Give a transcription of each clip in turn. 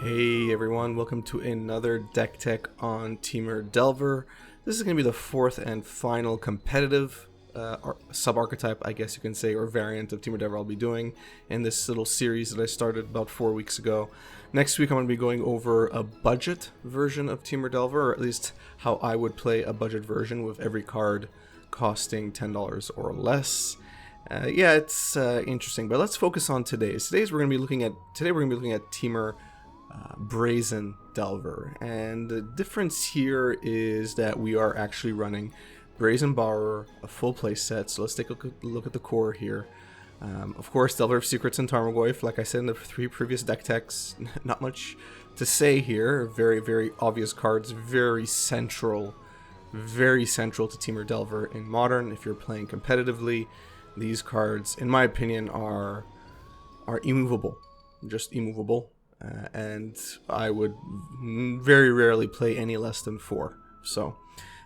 Hey everyone, welcome to another deck tech on Temur Delver. This is going to be the fourth and final competitive sub-archetype, I guess you can say, or variant of Temur Delver I'll be doing in this little series that I started about 4 weeks ago. Next week I'm going to be going over a budget version of Temur Delver, or at least how I would play a budget version with every card costing $10 or less. Yeah, it's interesting, but let's focus on today's. We're going to be looking at Temur Brazen Delver, and the difference here is that we are actually running Brazen Borrower, a full play set. So let's take a look at the core here. Of course, Delver of Secrets and Tarmogoyf, like I said in the 3 previous deck techs. Not much to say here. Very, very obvious cards. Very central to Temur Delver in Modern. If you're playing competitively, these cards, in my opinion, are immovable. Just immovable. And I would very rarely play any less than 4. So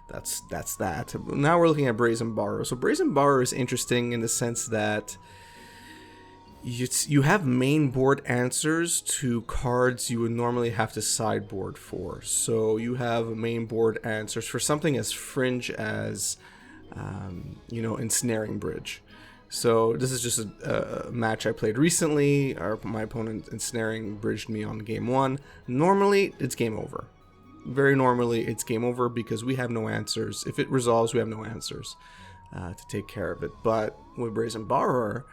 that's that. Now we're looking at Brazen Borrower. So Brazen Borrower is interesting in the sense that you have main board answers to cards you would normally have to sideboard for. So you have main board answers for something as fringe as Ensnaring Bridge. So this is just a match I played recently. My opponent Ensnaring Bridged me on game 1. Normally, it's game over. Very normally, it's game over because we have no answers. If it resolves, we have no answers to take care of it. But with Brazen Borrower,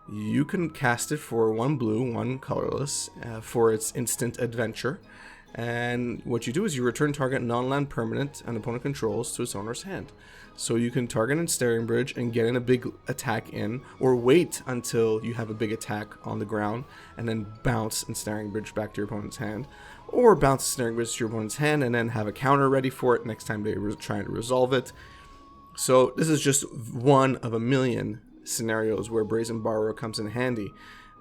you can cast it for 1 blue, 1 colorless for its instant adventure. And what you do is you return target non-land permanent an opponent controls to its owner's hand. So you can target Ensnaring Bridge and get in a big attack in, or wait until you have a big attack on the ground and then bounce Ensnaring Bridge back to your opponent's hand, or bounce Ensnaring Bridge to your opponent's hand and then have a counter ready for it next time they're trying to resolve it. So this is just one of a million scenarios where Brazen Borrower comes in handy.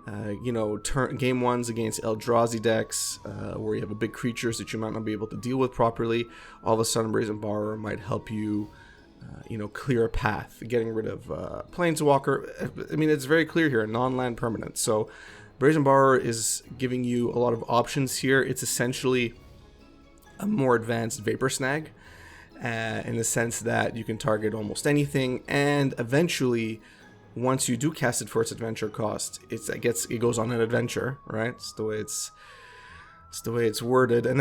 Game 1s against Eldrazi decks, where you have a big creatures that you might not be able to deal with properly. All of a sudden, Brazen Borrower might help you, clear a path, getting rid of Planeswalker. I mean, it's very clear here, non-land permanent. So, Brazen Borrower is giving you a lot of options here. It's essentially a more advanced Vapor Snag, in the sense that you can target almost anything, and eventually, once you do cast it for its adventure cost, it goes on an adventure, right? It's the way it's worded, and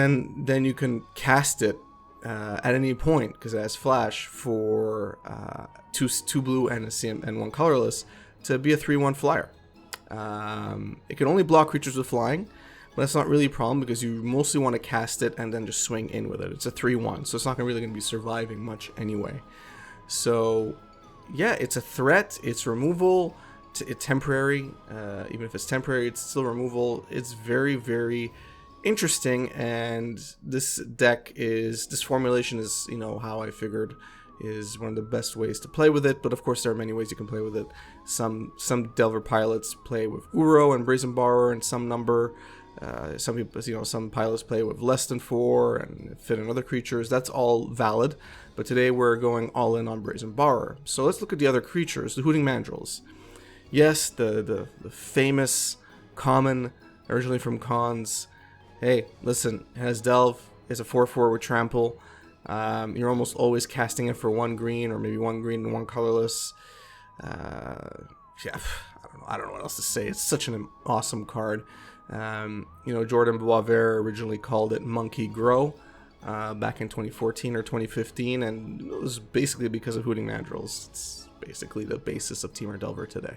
then you can cast it at any point because it has flash for 2 blue and 1 colorless to be a 3/1 flyer. It can only block creatures with flying, but that's not really a problem because you mostly want to cast it and then just swing in with it. It's a 3/1, so it's not really going to be surviving much anyway. So yeah, it's a threat. It's removal. It's temporary. Even if it's temporary, it's still removal. It's very, very interesting. And this formulation is, how I figured is one of the best ways to play with it. But of course, there are many ways you can play with it. Some Delver pilots play with Uro and Brazen Borrower in some number. Some people, some pilots play with less than 4 and fit in other creatures. That's all valid. But today we're going all in on Brazen Borrower. So let's look at the other creatures, the Hooting Mandrills. Yes, the famous common, originally from Khans. Hey, listen, it has Delve, it's a 4/4 with Trample. You're almost always casting it for 1 green, or maybe 1 green and 1 colorless. I don't know what else to say. It's such an awesome card. Jordan Boisvert originally called it Monkey Grow back in 2014 or 2015, and it was basically because of Hooting Mandrills. It's basically the basis of Temur Delver today.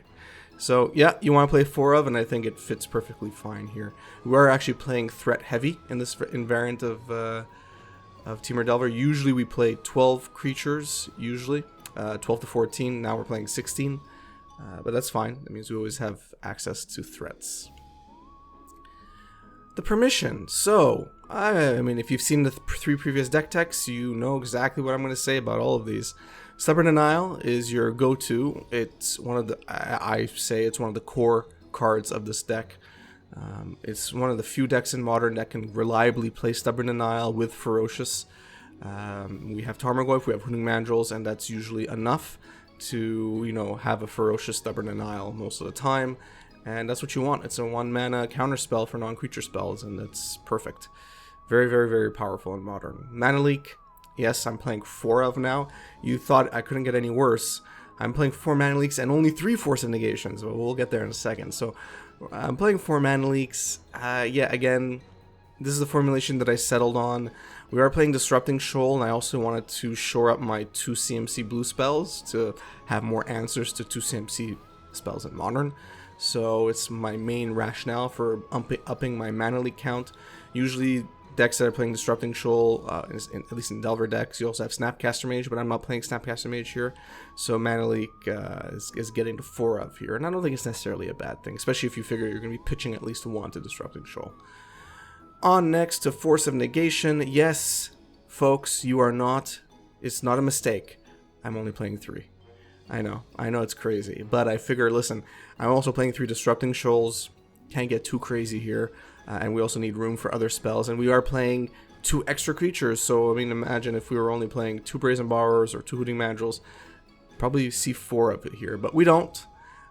So yeah, you want to play 4 of, and I think it fits perfectly fine here. We are actually playing threat heavy in this variant of Temur Delver. Usually we play 12 creatures, 12 to 14. Now we're playing 16, but that's fine. That means we always have access to threats. The permission. So, I mean, if you've seen the 3 previous deck techs, you know exactly what I'm going to say about all of these. Stubborn Denial is your go-to. It's one of it's one of the core cards of this deck. It's one of the few decks in Modern that can reliably play Stubborn Denial with Ferocious. We have Tarmogoyf, we have Hooting Mandrills, and that's usually enough to, have a Ferocious Stubborn Denial most of the time. And that's what you want. It's a 1 mana counter spell for non-creature spells, and it's perfect. Very, very, very powerful in Modern. Mana Leak, yes, I'm playing 4 of now. You thought I couldn't get any worse. I'm playing 4 Mana Leaks and only 3 Force of Negations, but we'll get there in a second. So I'm playing 4 Mana Leaks. Yeah, again, this is the formulation that I settled on. We are playing Disrupting Shoal, and I also wanted to shore up my 2 CMC blue spells to have more answers to 2 CMC spells in Modern. So it's my main rationale for upping my Mana Leak count. Usually decks that are playing Disrupting Shoal, at least in Delver decks, you also have Snapcaster Mage, but I'm not playing Snapcaster Mage here. So Mana Leak is getting to 4 of here, and I don't think it's necessarily a bad thing, especially if you figure you're going to be pitching at least 1 to Disrupting Shoal. On next to Force of Negation. Yes, folks, it's not a mistake. I'm only playing 3. I know it's crazy, but I figure, listen, I'm also playing 3 Disrupting Shoals, can't get too crazy here, and we also need room for other spells, and we are playing 2 extra creatures, so I mean, imagine if we were only playing 2 Brazen Borrowers or 2 Hooting Mandrills, probably see 4 of it here, but we don't.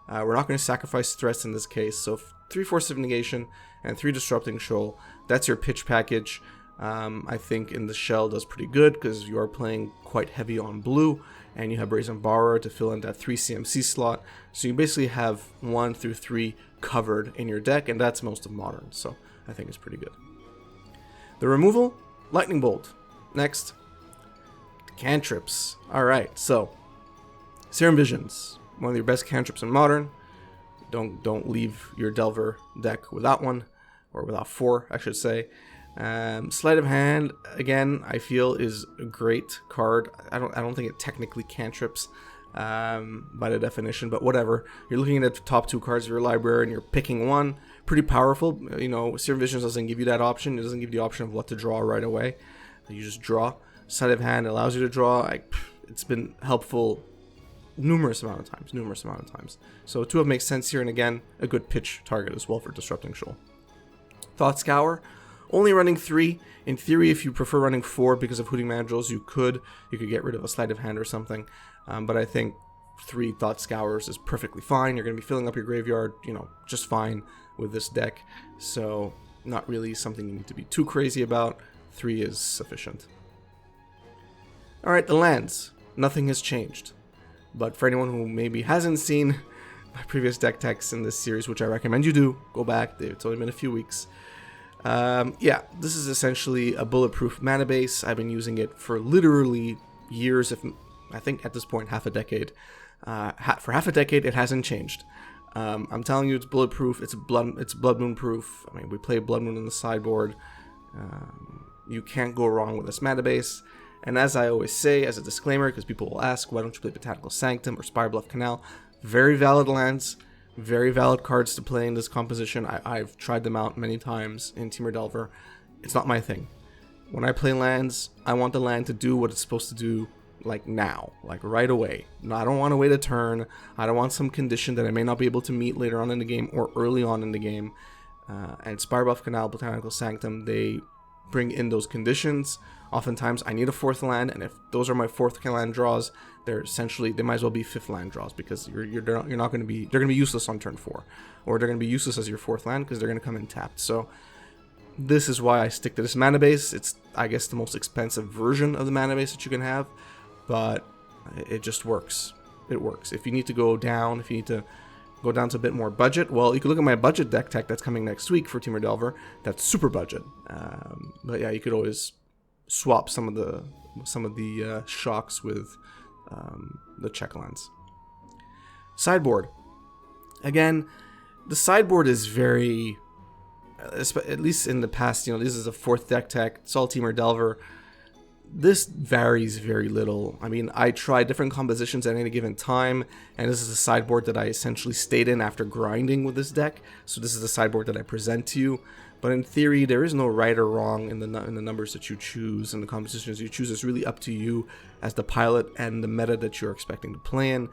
We're not going to sacrifice threats in this case, so 3 Force of Negation and 3 Disrupting Shoal, that's your pitch package. I think in the shell does pretty good because you are playing quite heavy on blue, and you have Brazen Borrower to fill in that 3 CMC slot. So you basically have 1 through 3 covered in your deck, and that's most of Modern. So I think it's pretty good. The removal, Lightning Bolt. Next, cantrips. All right, so Serum Visions, one of your best cantrips in Modern. Don't leave your Delver deck without one, or without 4, I should say. Sleight of Hand, again, I feel is a great card. I don't think it technically cantrips by the definition, but whatever. You're looking at the top 2 cards of your library and you're picking one. Pretty powerful. You know, Serum Visions doesn't give you that option. It doesn't give you the option of what to draw right away. You just draw. Sleight of Hand allows you to draw. It's been helpful numerous amount of times. So 2 of makes sense here, and again, a good pitch target as well for Disrupting Shoal. Thought Scour, only running 3. In theory, if you prefer running 4 because of Hooting Mandrills, you could get rid of a Sleight of Hand or something. But I think 3 Thought Scours is perfectly fine. You're going to be filling up your graveyard, just fine with this deck. So not really something you need to be too crazy about. 3 is sufficient. All right, the lands. Nothing has changed. But for anyone who maybe hasn't seen my previous deck techs in this series, which I recommend you do, go back. It's only been a few weeks. Yeah, this is essentially a bulletproof mana base. I've been using it for literally years, I think at this point half a decade. For half a decade, it hasn't changed. I'm telling you, it's bulletproof. It's Blood Moon proof. I mean, we play Blood Moon in the sideboard. You can't go wrong with this mana base. And as I always say, as a disclaimer, because people will ask, why don't you play Botanical Sanctum or Spirebluff Canal? Very valid lands. Very valid cards to play in this composition. I've tried them out many times in Temur Delver. It's not my thing. When I play lands, I want the land to do what it's supposed to do, like now, like right away. No, I don't want to wait a turn. I don't want some condition that I may not be able to meet later on in the game or early on in the game. And Spirebluff Canal, Botanical Sanctum, they bring in those conditions. Oftentimes, I need a 4th land, and if those are my 4th land draws, they might as well be 5th land draws, because they're going to be useless on turn 4, or they're going to be useless as your 4th land because they're going to come in tapped. So this is why I stick to this mana base. It's, I guess, the most expensive version of the mana base that you can have, but it just works. It works. If you need to go down, to a bit more budget, well, you can look at my budget deck tech that's coming next week for Temur Delver. That's super budget. But yeah, you could always swap some of the shocks with the check lands. Sideboard. Again, the sideboard is very, at least in the past, this is a 4th deck tech. It's all Temur Delver. This varies very little. I mean, I try different compositions at any given time, and this is a sideboard that I essentially stayed in after grinding with this deck. So this is the sideboard that I present to you. But in theory, there is no right or wrong in the numbers that you choose and the compositions you choose. It's really up to you as the pilot and the meta that you're expecting to play in.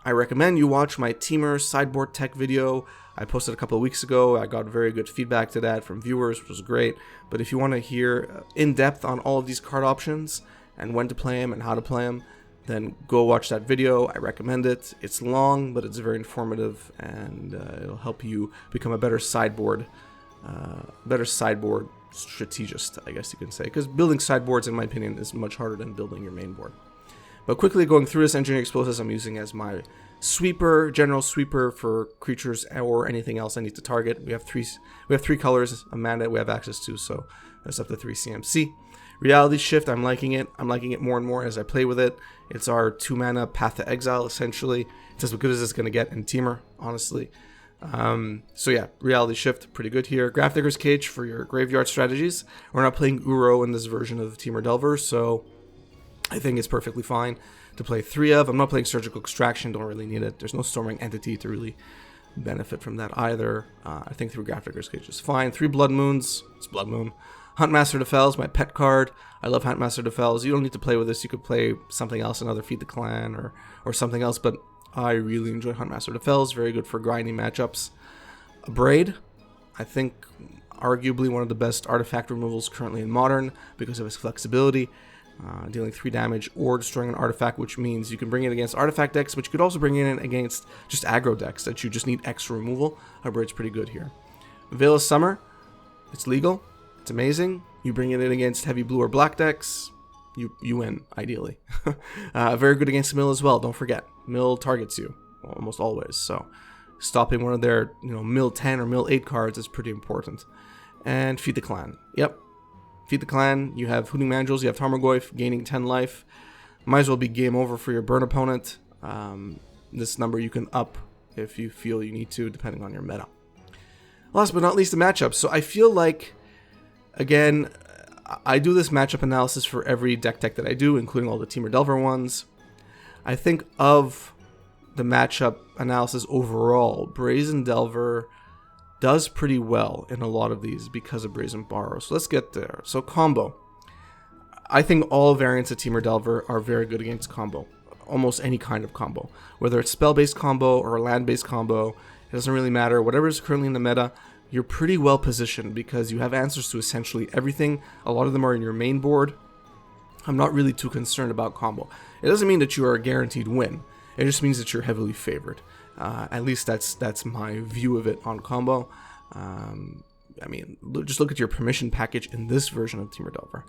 I recommend you watch my Temur sideboard tech video. I posted a couple of weeks ago. I got very good feedback to that from viewers, which was great. But if you want to hear in depth on all of these card options and when to play them and how to play them, then go watch that video. I recommend it. It's long, but it's very informative, and it'll help you become a better sideboard strategist, I guess you can say, because building sideboards, in my opinion, is much harder than building your main board. But quickly going through this, Engineering Explosives I'm using as my sweeper, general sweeper for creatures or anything else I need to target. We have three colors of mana we have access to, so that's up to 3 CMC. Reality Shift, I'm liking it. I'm liking it more and more as I play with it. It's our 2 mana Path to Exile, essentially. It's as good as it's going to get in Temur, honestly. So yeah, Reality Shift, pretty good here. Grafdigger's Cage for your graveyard strategies. We're not playing Uro in this version of Temur Delver, so I think it's perfectly fine to play 3 of. I'm not playing Surgical Extraction, don't really need it. There's no Storming Entity to really benefit from that either. I think through Grafdigger's Cage is fine. 3 Blood Moons, it's Blood Moon. Huntmaster Defels, my pet card. I love Huntmaster Defels. You don't need to play with this. You could play something else, another Feed the Clan or something else, but I really enjoy Huntmaster Defels. Very good for grinding matchups. Braid, I think arguably one of the best artifact removals currently in Modern because of its flexibility. Dealing 3 damage or destroying an artifact, which means you can bring it against artifact decks, but you could also bring it in against just aggro decks that you just need extra removal. Braid's pretty good here. Veil of Summer, it's legal. It's amazing. You bring it in against heavy blue or black decks, you win, ideally. Very good against Mill as well, don't forget. Mill targets you, almost always, so stopping one of their Mill 10 or Mill 8 cards is pretty important. And Feed the Clan. Yep. Feed the Clan, you have Hooting Mandrills, you have Tarmogoyf gaining 10 life. Might as well be game over for your burn opponent. This number you can up if you feel you need to, depending on your meta. Last but not least, the matchups. So I feel like, again, I do this matchup analysis for every deck that I do, including all the Temur Delver ones. I think of the matchup analysis overall, Brazen Delver does pretty well in a lot of these because of Brazen Borrower. So let's get there. So combo. I think all variants of Temur Delver are very good against combo. Almost any kind of combo. Whether it's spell-based combo or a land-based combo, it doesn't really matter. Whatever is currently in the meta, you're pretty well positioned because you have answers to essentially everything. A lot of them are in your main board. I'm not really too concerned about combo. It doesn't mean that you are a guaranteed win. It just means that you're heavily favored. At least that's my view of it on combo. I mean, just look at your permission package in this version of Temur Delver.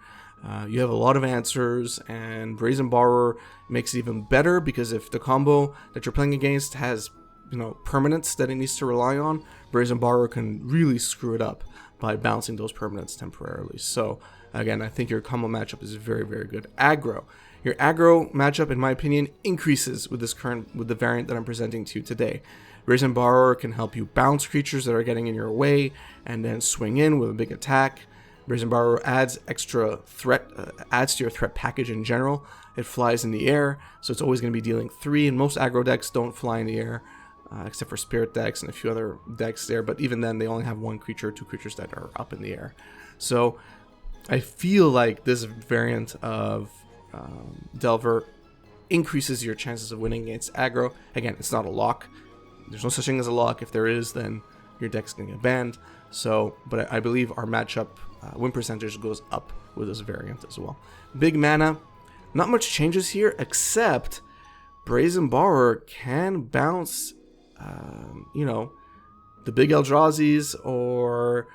You have a lot of answers, and Brazen Borrower makes it even better because if the combo that you're playing against has permanents that it needs to rely on, Brazen Borrower can really screw it up by bouncing those permanents temporarily. So again, I think your combo matchup is very, very good. Aggro. Your aggro matchup, in my opinion, increases with the variant that I'm presenting to you today. Brazen Borrower can help you bounce creatures that are getting in your way and then swing in with a big attack. Brazen Borrower adds extra threat, adds to your threat package in general. It flies in the air, so it's always going to be dealing 3, and most aggro decks don't fly in the air, except for Spirit decks and a few other decks there, but even then they only have 1 creature or 2 creatures that are up in the air. So I feel like this variant of Delver increases your chances of winning against aggro. Again, it's not a lock. There's no such thing as a lock. If there is, then your deck's going to get banned. So, but I believe our matchup win percentage goes up with this variant as well. Big mana, not much changes here, except Brazen Borrower can bounce, the big Eldrazi's or,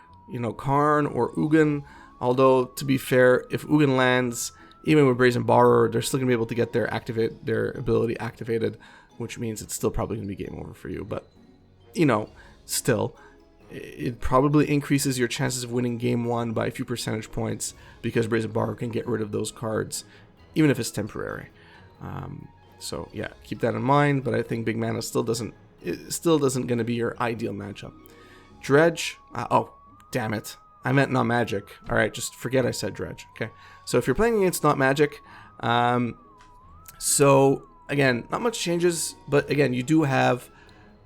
Karn or Ugin. Although, to be fair, if Ugin lands, even with Brazen Borrower, they're still going to be able to get their ability activated, which means it's still probably going to be game over for you. But, still, it probably increases your chances of winning game 1 by a few percentage points because Brazen Borrower can get rid of those cards, even if it's temporary. So, yeah, keep that in mind, but I think big mana still doesn't going to be your ideal matchup. Dredge, oh, damn it. I meant not magic. All right, just forget I said dredge. Okay, so if you're playing against not magic, so again, not much changes, but again, you do have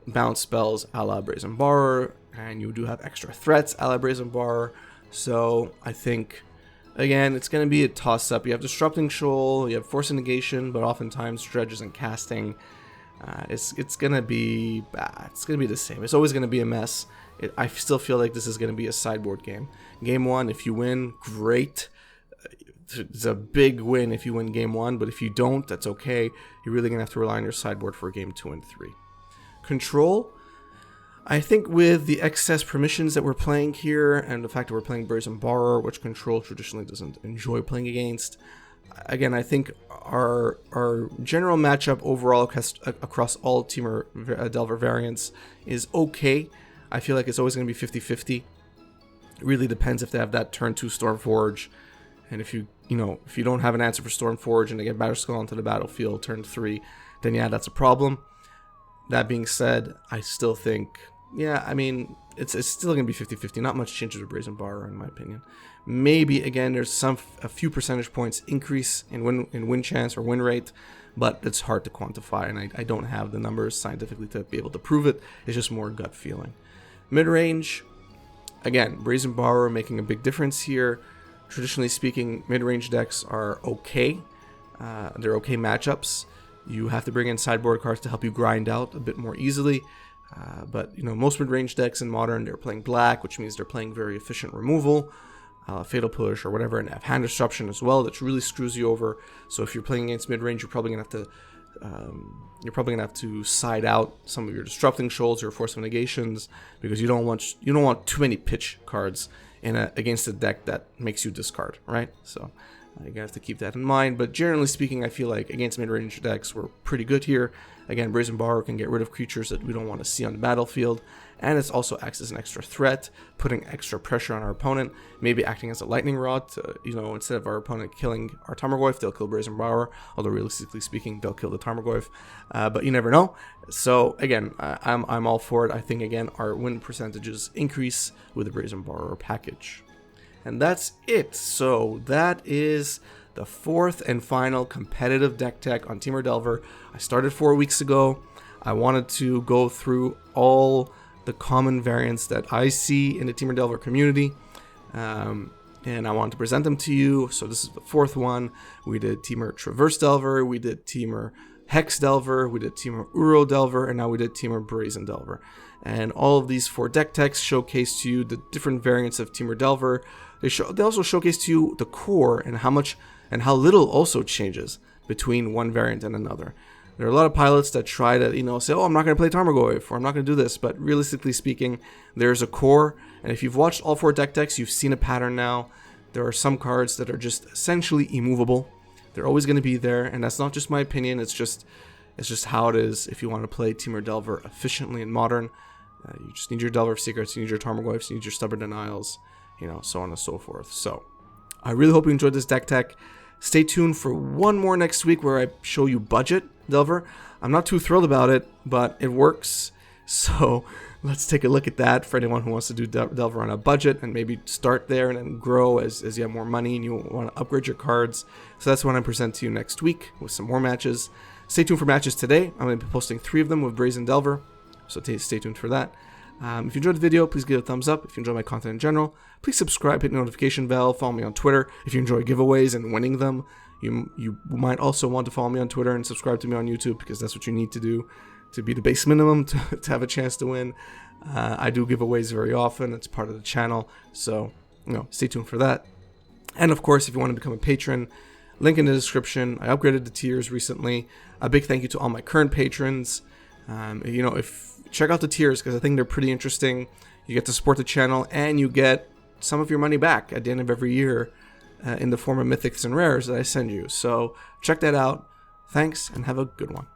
bounce spells a la Brazen Borrower, and you do have extra threats a la Brazen Borrower. So I think, again, it's going to be a toss-up. You have Disrupting Shoal, you have Force of Negation, but oftentimes dredge isn't casting. It's going to be the same. It's always going to be a mess. I still feel like this is going to be a sideboard game. Game 1, if you win, great. it's a big win if you win game 1, but if you don't, that's okay. You're really going to have to rely on your sideboard for game 2 and 3. Control, I think with the excess permissions that we're playing here, and the fact that we're playing Brazen Borrower, which Control traditionally doesn't enjoy playing against, again, I think our general matchup overall across all Temur Delver variants is okay. I feel like it's always going to be 50-50. It really depends if they have that turn 2 Stormforge, and if you don't have an answer for Stormforge and they get Batterskull onto the battlefield turn 3, then yeah, that's a problem. That being said, I still think, yeah, I mean, it's still going to be 50-50. Not much changes with Brazen Borrower, in my opinion. Maybe, again, there's a few percentage points increase in win chance or win rate, but it's hard to quantify, and I don't have the numbers scientifically to be able to prove it. It's just more gut feeling. Mid-range, again, Brazen Borrower making a big difference here. Traditionally speaking, mid-range decks are okay. They're okay matchups. You have to bring in sideboard cards to help you grind out a bit more easily. But most mid-range decks in Modern, they're playing black, which means they're playing very efficient removal, Fatal Push or whatever, and have hand disruption as well, that really screws you over. So if you're playing against mid-range, you're probably gonna have to side out some of your disrupting shoals or force of negations, because you don't want too many pitch cards against a deck that makes you discard, right? So you have to keep that in mind. But generally speaking, I feel like against mid-range decks, we're pretty good here. Again, Brazen Borrower can get rid of creatures that we don't want to see on the battlefield, and it also acts as an extra threat, putting extra pressure on our opponent, maybe acting as a lightning rod to, instead of our opponent killing our Tarmogoyf, they'll kill Brazen Borrower, although realistically speaking, they'll kill the Tarmogoyf, but you never know. So again, I'm all for it. I think, again, our win percentages increase with the Brazen Borrower package. And that's it. So that is the 4th and final competitive deck tech on Temur Delver. I started 4 weeks ago. I wanted to go through all the common variants that I see in the Temur Delver community, and I wanted to present them to you. So this is the 4th one. We did Temur Traverse Delver, we did Temur Hex Delver, we did Temur Uro Delver, and now we did Temur Brazen Delver. And all of these 4 deck techs showcase to you the different variants of Temur Delver. They also showcase to you the core and how much and how little also changes between one variant and another. There are a lot of pilots that try to, say, oh, I'm not going to play Tarmogoyf, or I'm not going to do this. But realistically speaking, there's a core. And if you've watched all 4 deck techs, you've seen a pattern now. There are some cards that are just essentially immovable. They're always going to be there. And that's not just my opinion. It's just how it is if you want to play Temur Delver efficiently in Modern. You just need your Delver of Secrets, you need your Tarmogoyfs, you need your Stubborn Denials, so on and so forth. So I really hope you enjoyed this deck tech. Stay tuned for one more next week where I show you budget Delver. I'm not too thrilled about it, but it works. So let's take a look at that for anyone who wants to do Delver on a budget and maybe start there and then grow as you have more money and you want to upgrade your cards. So that's what I present to you next week with some more matches. Stay tuned for matches today. I'm going to be posting 3 of them with Brazen Delver, so stay tuned for that. If you enjoyed the video, please give it a thumbs up. If you enjoy my content in general, please subscribe, hit the notification bell, follow me on Twitter. If you enjoy giveaways and winning them, you might also want to follow me on Twitter and subscribe to me on YouTube, because that's what you need to do to be the base minimum to have a chance to win. I do giveaways very often. It's part of the channel, so stay tuned for that. And of course, if you want to become a patron, link in the description. I upgraded the tiers recently. A big thank you to all my current patrons. Check out the tiers, because I think they're pretty interesting. You get to support the channel, and you get some of your money back at the end of every year in the form of mythics and rares that I send you. So check that out. Thanks, and have a good one.